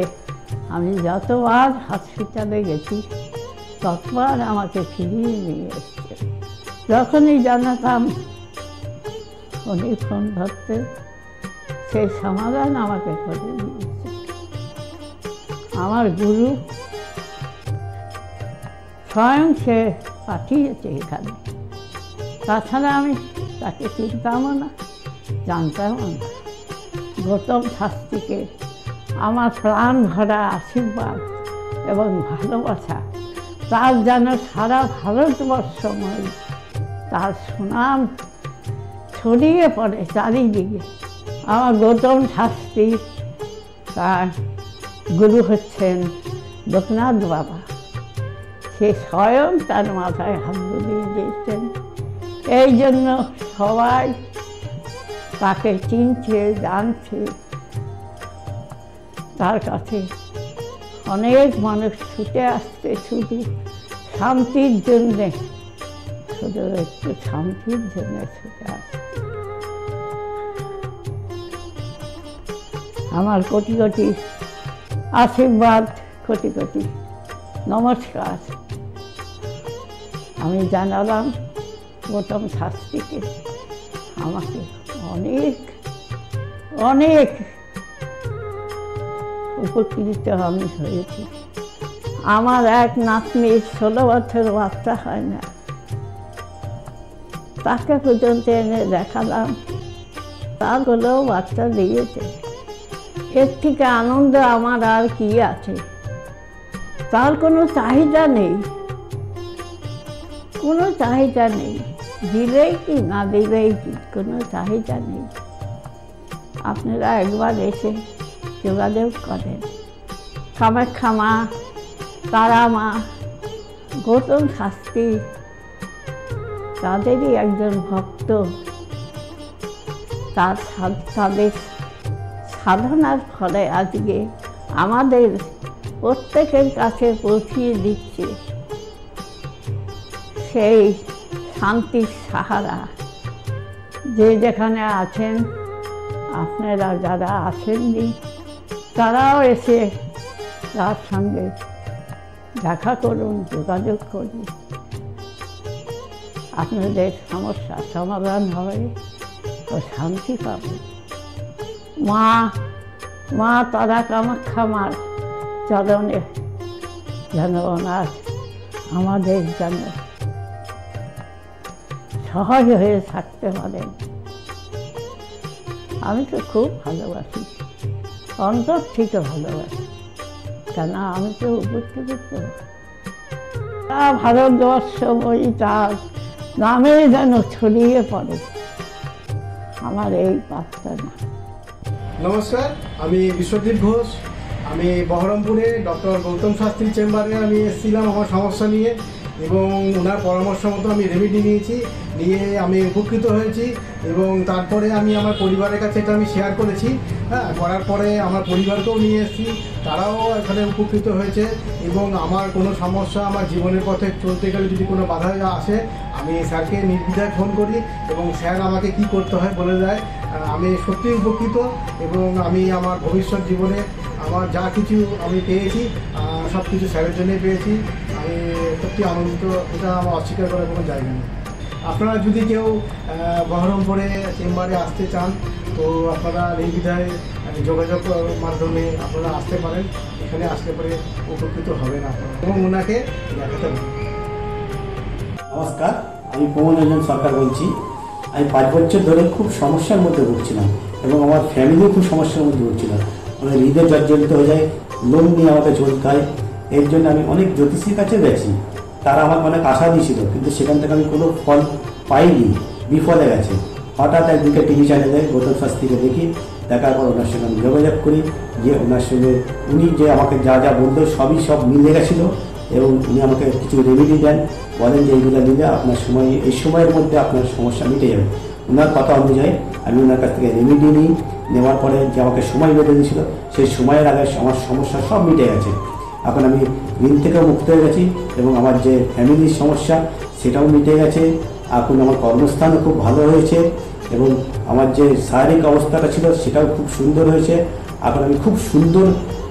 আমি যতবার হসপিটালে গেছি ততবার আমাকে ফিরিয়ে নিয়ে এসছে। যখনই জানাতাম উনি ফোন ধরতে, সেই সমাধান আমাকে করে দিয়েছে। আমার গুরু স্বয়ং সে পাঠিয়েছে এখানে, তাছাড়া আমি তাকে চিনতামও না, জানতামও না। গৌতম শাস্ত্রীকে আমার প্রাণ ভরা আশীর্বাদ এবং ভালোবাসা। তার যেন সারা ভারতবর্ষময় তার সুনাম ছড়িয়ে পড়ে চারিদিকে। আমার গৌতম শাস্ত্রী, তার গুরু হচ্ছেন লোকনাথ বাবা। সে স্বয়ং তার মাথায় হাত বুলিয়ে দিয়েছেন। এই জন্য সবাই তাকে চিনছে, জানছে। তার কাছে অনেক মানুষ ছুটে আসছে শুধু শান্তির জন্যে, শুধু একটু শান্তির জন্য ছুটে আসছে। আমার কোটি কোটি আশীর্বাদ, কোটি কোটি নমস্কার। আমি জানালাম গৌতম শাস্ত্রীকে আমাকে অনেক অনেক উপকৃত আমি হয়েছি। আমার এক নাতনির 16 বছর বাচ্চা হয় না, তাকে পর্যন্ত এনে দেখালাম, তারগুলোও বাচ্চা দিয়েছে। এর থেকে আনন্দ আমার আর কি আছে? তার কোনো চাহিদা নেই, কোনো চাহিদা নেই, দিলেই কি না দিলেই কি, কোনো চাহিদা নেই। আপনারা একবার এসে যোগাযোগ করেন। কামাখ্যা মা, তারা মা, গৌতম শাস্ত্রী তাদেরই একজন ভক্ত। তাদের সাধনার ফলে আজকে আমাদের প্রত্যেকের কাছে পৌঁছিয়ে দিচ্ছে সেই শান্তির সাহারা। যে যেখানে আছেন, আপনারা যারা আসেননি তারাও এসে তার সঙ্গে দেখা করুন, যোগাযোগ করুন। আপনাদের সমস্যার সমাধান হবে ও শান্তি পাবে। মা তারা কামাখ্যা মার চরণে যেন ওনার আমাদের যেন সহায় হয়ে থাকতে পারেন। আমি তো খুব ভালোবাসি, অন্তর থেকে ভালোবাসি, কেন আমি তো উপকৃত। ভারতবর্ষময়ী তার নামে যেন ছড়িয়ে পড়ে আমার এই প্রার্থনা। নমস্কার, আমি বিশ্বজিৎ ঘোষ। আমি বহরমপুরে ডক্টর গৌতম শাস্ত্রীর চেম্বারে আমি এসেছিলাম আমার সমস্যা নিয়ে, এবং ওনার পরামর্শ মতো আমি রেমেডি নিয়ে আমি উপকৃত হয়েছি। এবং তারপরে আমি আমার পরিবারের কাছে এটা আমি শেয়ার করেছি। করার পরে আমার পরিবারকেও নিয়ে এসেছি, তারাও এখানে উপকৃত হয়েছে। এবং আমার কোনো সমস্যা, আমার জীবনের পথে চলতে গেলে যদি কোনো বাধা আসে, আমি স্যারকে নির্দ্বিধায় ফোন করি এবং স্যার আমাকে কি করতে হয় বলে দেয়। আমি সত্যিই উপকৃত, এবং আমি আমার ভবিষ্যৎ জীবনে আমার যা কিছু আমি পেয়েছি সব কিছু স্যারের জন্যই পেয়েছি। আমি সত্যি আনন্দিত, এটা আমার অস্বীকার করার কোনো জায়গা নেই। আপনারা যদি কেউ বহরমপুরে চেম্বারে আসতে চান, তো আপনারা নির্দ্বিধায় যোগাযোগ মাধ্যমে আপনারা আসতে পারেন। এখানে আসতে পারে উপকৃত হবেন আপনারা, এবং ওনাকে দেখাতে হবে। নমস্কার, আমি প্রমোদ রঞ্জন সরকার বলছি। আমি 5 বছর ধরে খুব সমস্যার মধ্যে ভুগছিলাম, এবং আমার ফ্যামিলিও খুব সমস্যার মধ্যে ভুগছিলাম। আমার হৃদয় জর্জরিত হয়ে যায়, লোন নিয়ে আমাকে চলতে হয়। এর জন্য আমি অনেক জ্যোতিষীর কাছে গেছি, তারা আমাকে অনেক আশা দিয়েছিল, কিন্তু সেখান থেকে আমি কোনো ফল পাইনি, বিফলে গেছে। হঠাৎ একদিকে টিভি চ্যানেলে গৌতম শাস্ত্রীকে দেখি, দেখার পর ওনার সঙ্গে আমি যোগাযোগ করি, যে ওনার সঙ্গে উনি যে আমাকে যা যা বলতো সব মিলে গেছিলো। এবং উনি আমাকে কিছু রেমেডি দেন, বলেন যে এইগুলো নিলে আপনার এই সময়ের মধ্যে আপনার সমস্যা মিটে যাবে। ওনার কথা অনুযায়ী আমি ওনার কাছ থেকে রেমেডি নিই। নেওয়ার পরে যে আমাকে সময় বেঁধে দিয়েছিল, সেই সময়ের আগে আমার সমস্যা সব মিটে গেছে। এখন আমি ঋণ থেকেও মুক্ত হয়ে গেছি, এবং আমার যে ফ্যামিলির সমস্যা সেটাও মিটে গেছে। এখন আমার কর্মস্থানও খুব ভালো হয়েছে, এবং আমার যে শারীরিক অবস্থাটা ছিল সেটাও খুব সুন্দর হয়েছে। এখন আমি খুব সুন্দর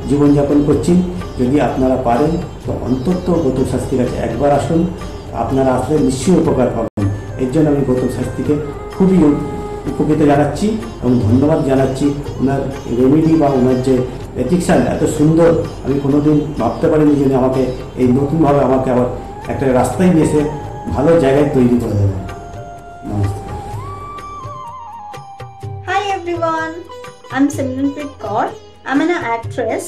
জীবনযাপন করছি। যদি আপনারা পারেন তো অন্তত গৌতম শাস্ত্রীর কাছে একবার আসুন, আপনারা আসলে নিশ্চয়ই উপকার পাবেন। এর জন্য আমি গৌতম শাস্ত্রীকে খুবই উপকৃত জানাচ্ছি এবং ধন্যবাদ জানাচ্ছি। ওনার রেমেডি বা ওনার যে এথিক্সান এত সুন্দর, আমি কোনোদিন ভাবতে পারিনি যে আমাকে এই নতুনভাবে আমাকে আবার একটা রাস্তায় নিয়ে এসে ভালো জায়গায় তৈরি করে দেবে। নমস্কার। Hi everyone, I'm Simranpreet Kaur. I'm an actress.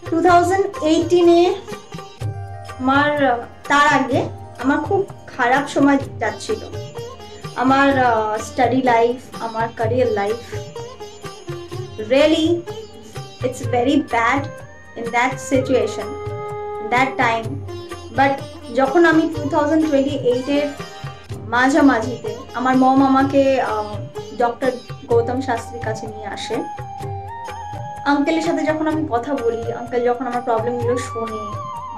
2018-এ তার আগে আমার খুব খারাপ সময় যাচ্ছিল। আমার স্টাডি লাইফ, আমার career life, really it's very bad in that situation, that time. But যখন আমি 2028-এর মাঝামাঝিতে আমার মম আমাকে ডক্টর গৌতম শাস্ত্রীর কাছে নিয়ে আসে। আঙ্কেলের সাথে যখন আমি কথা বলি, আঙ্কেল যখন আমার প্রবলেমগুলো শোনে,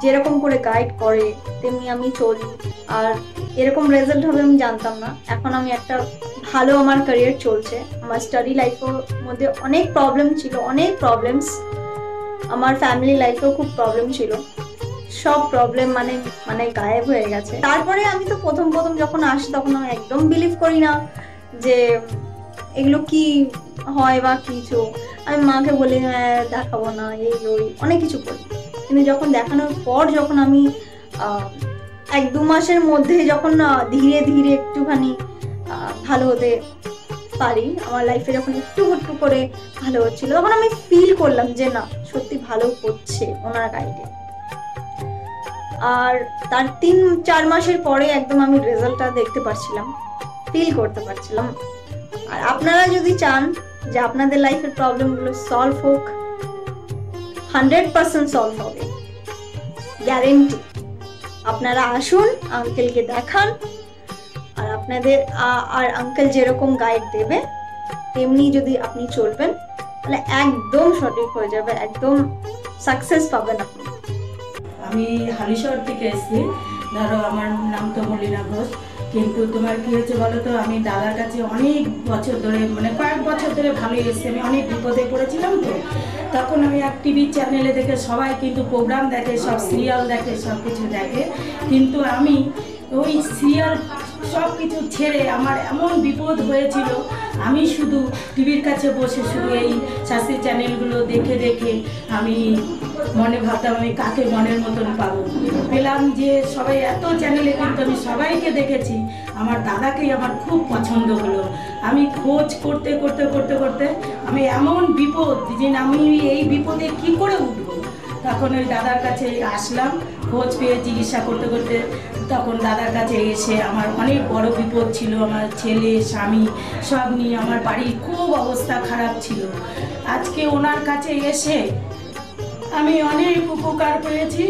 যেরকম করে গাইড করে তেমনি আমি চলি, আর এরকম রেজাল্ট হবে আমি জানতাম না। এখন আমি একটা ভালো আমার ক্যারিয়ার চলছে। আমার স্টাডি লাইফের মধ্যে অনেক প্রবলেম ছিল, অনেক প্রবলেমস। আমার ফ্যামিলি লাইফেও খুব প্রবলেম ছিল, সব প্রবলেম মানে গায়েব হয়ে গেছে। তারপরে আমি তো প্রথম যখন আসি তখন আমি একদম বিলিভ করি না যে এগুলো কি হয় বা কিছু। আমি মাকে বলি দেখাবো না, এই ওই অনেক কিছু করি, কিন্তু যখন দেখানোর পর যখন আমি 1-2 মাসের মধ্যে যখন ধীরে ধীরে একটুখানি ভালো হতে পারি, আমার লাইফে যখন একটু করে ভালো হচ্ছিল, তখন আমি ফিল করলাম যে না সত্যি ভালো হচ্ছে ওনার গাইডে। আর তার 3-4 মাসের পরে একদম আমি রেজাল্টটা দেখতে পারছিলাম, ফিল করতে পারছিলাম। আর আপনারা যদি চান যে আপনাদের লাইফের প্রবলেমগুলো সলভ হোক, 100% সলভ হবে, গ্যারেন্টি। আপনারা আসুন, আঙ্কেলকে দেখান, আর আপনাদের আর আঙ্কেল যেরকম গাইড দেবে তেমনি যদি আপনি চলবেন তাহলে একদম সঠিক হয়ে যাবে, একদম সাকসেস পাবেন আপনি। আমি হালিশহর থেকে এসেছি, ধরো আমার নাম তো মলিনা ঘোষ, কিন্তু তোমার কি হয়েছে বলো তো, আমি দাদার কাছে অনেক বছর ধরে মানে কয়েক বছর ধরে ভালোই এসেছি। আমি অনেক বিপদে পড়েছিলাম, তো তখন আমি এক টিভি চ্যানেলে দেখে, সবাই কিন্তু প্রোগ্রাম দেখে, সব সিরিয়াল দেখে, সব কিছু দেখে, কিন্তু আমি ওই সিরিয়াল সব কিছু ছেড়ে আমার এমন বিপদ হয়েছিল, আমি শুধু টিভির কাছে বসে শুধু এই শাস্ত্রী চ্যানেলগুলো দেখে দেখে আমি মনে ভাবতাম আমি কাকে মনের মতন পাবো। পেলাম যে সবাই এত চ্যানেলে, কিন্তু আমি সবাইকে দেখেছি, আমার দাদাকেই আমার খুব পছন্দ হলো। আমি খোঁজ করতে করতে করতে করতে আমি এমন বিপদ যে আমি এই বিপদে কি করে উঠবো, তখন ওই দাদার কাছে আসলাম, খোঁজ পেয়ে চিকিৎসা করতে করতে তখন দাদার কাছে এসে আমার অনেক বড় বিপদ ছিল, আমার ছেলে স্বামী সব নিয়ে আমার বাড়ির খুব অবস্থা খারাপ ছিল। আজকে ওনার কাছে এসে আমি অনেক উপকার পেয়েছি।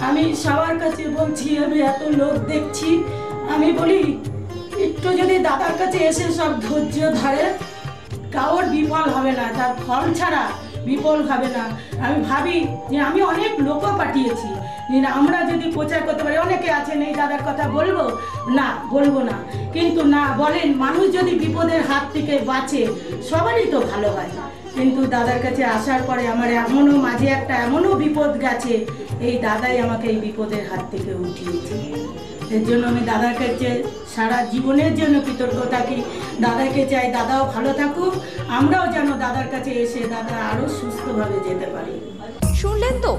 আমি সবার কাছে বলছি, আমি এত লোক দেখছি, আমি বলি একটু যদি দাদার কাছে এসে সব ধৈর্য ধরে, কারোর বিফল হবে না, তার ফল ছাড়া বিফল হবে না। আমি ভাবি যে আমি অনেক লোকও পাঠিয়েছি, আমরা যদি প্রচার করতে পারি, অনেকে আছেন এই দাদার কথা বলবো না, বলবো না, কিন্তু না বলেন, মানুষ যদি বিপদের হাত থেকে বাঁচে সবারই তো ভালো হয়। কিন্তু দাদার কাছে আসার পরে আমার এমনও মাঝে একটা এমনও বিপদ গেছে, এই দাদাই আমাকে এই বিপদের হাত থেকে উঠিয়েছে। এর জন্য আমি দাদার কাছে সারা জীবনের জন্য কৃতজ্ঞ থাকি। দাদাকে চাই দাদাও ভালো থাকুক, আমরাও যেন দাদার কাছে এসে দাদা আরো সুস্থভাবে যেতে পারি। শুনলেন তো,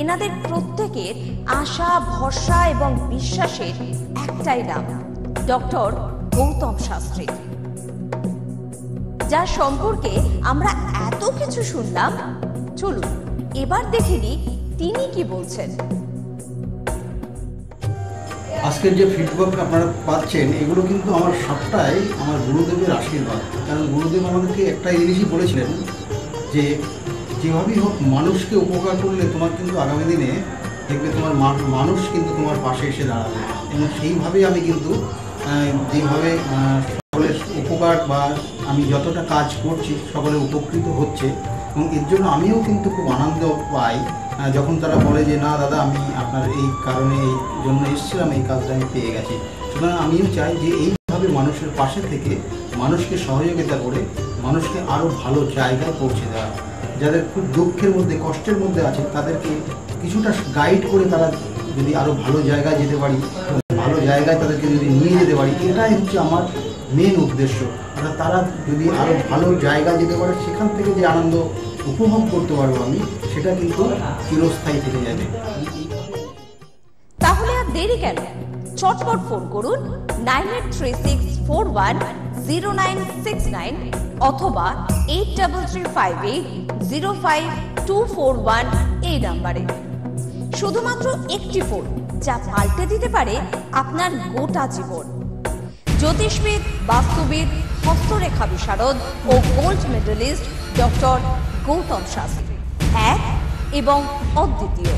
এনাদের প্রত্যেকের আশা, ভরসা এবং বিশ্বাসের একটাই নাম, ডক্টর গৌতম শাস্ত্রী, যার সম্পর্কে আমরা এত কিছু শুনলাম। চলুন এবার দেখে নিই তিনি কি বলছেন। আজকের যে ফিডব্যাক আপনারা পাচ্ছেন, এগুলো কিন্তু আমার সবটাই আমার গুরুদেবের আশীর্বাদ। কারণ গুরুদেব আমাদেরকে একটা জিনিসই বলেছিলেন যে যেভাবেই হোক মানুষকে উপকার করলে তোমার কিন্তু আগামী দিনে দেখবে তোমার মানুষ কিন্তু তোমার পাশে এসে দাঁড়াবে। এবং সেইভাবেই আমি কিন্তু যেভাবে সকলের উপকার বা আমি যতটা কাজ করছি সকলে উপকৃত হচ্ছে, এবং এর জন্য আমিও কিন্তু খুব আনন্দ পাই যখন তারা বলে যে না দাদা, আমি আপনার এই কারণে এই জন্য এসেছিলাম, এই কাজটা আমি পেয়ে গেছি। সুতরাং আমিও চাই যে এইভাবে মানুষের পাশে থেকে মানুষকে সহযোগিতা করে মানুষকে আরও ভালো জায়গায় পৌঁছে দেওয়া। যাদের খুব দুঃখের মধ্যে, কষ্টের মধ্যে আছে, তাদেরকে কিছুটা গাইড করে তারা যদি আরও ভালো জায়গায় যেতে পারি, ভালো জায়গায় তাদেরকে যদি নিয়ে যেতে পারি, এটাই হচ্ছে আমার মেন উদ্দেশ্য। অর্থাৎ তারা যদি আরও ভালো জায়গায় যেতে পারে, সেখান থেকে যে আনন্দ উপভোগ করতে পারবো আমি, সেটা কিন্তু চিরস্থায়ী থেকে যাবে। তাহলে আর দেরি কেন, চটপট ফোন করুন 9836410969 অথবা 8335805241 এই নাম্বারে। শুধুমাত্র একটি ফোন, যা পাল্টে দিতে পারে আপনার গোটা জীবন। জ্যোতিষবিদ, বাস্তুবিদ, হস্তরেখা বিশারদ ও gold medalist doctor Gautam Shastri, এক এবং অদ্বিতীয়।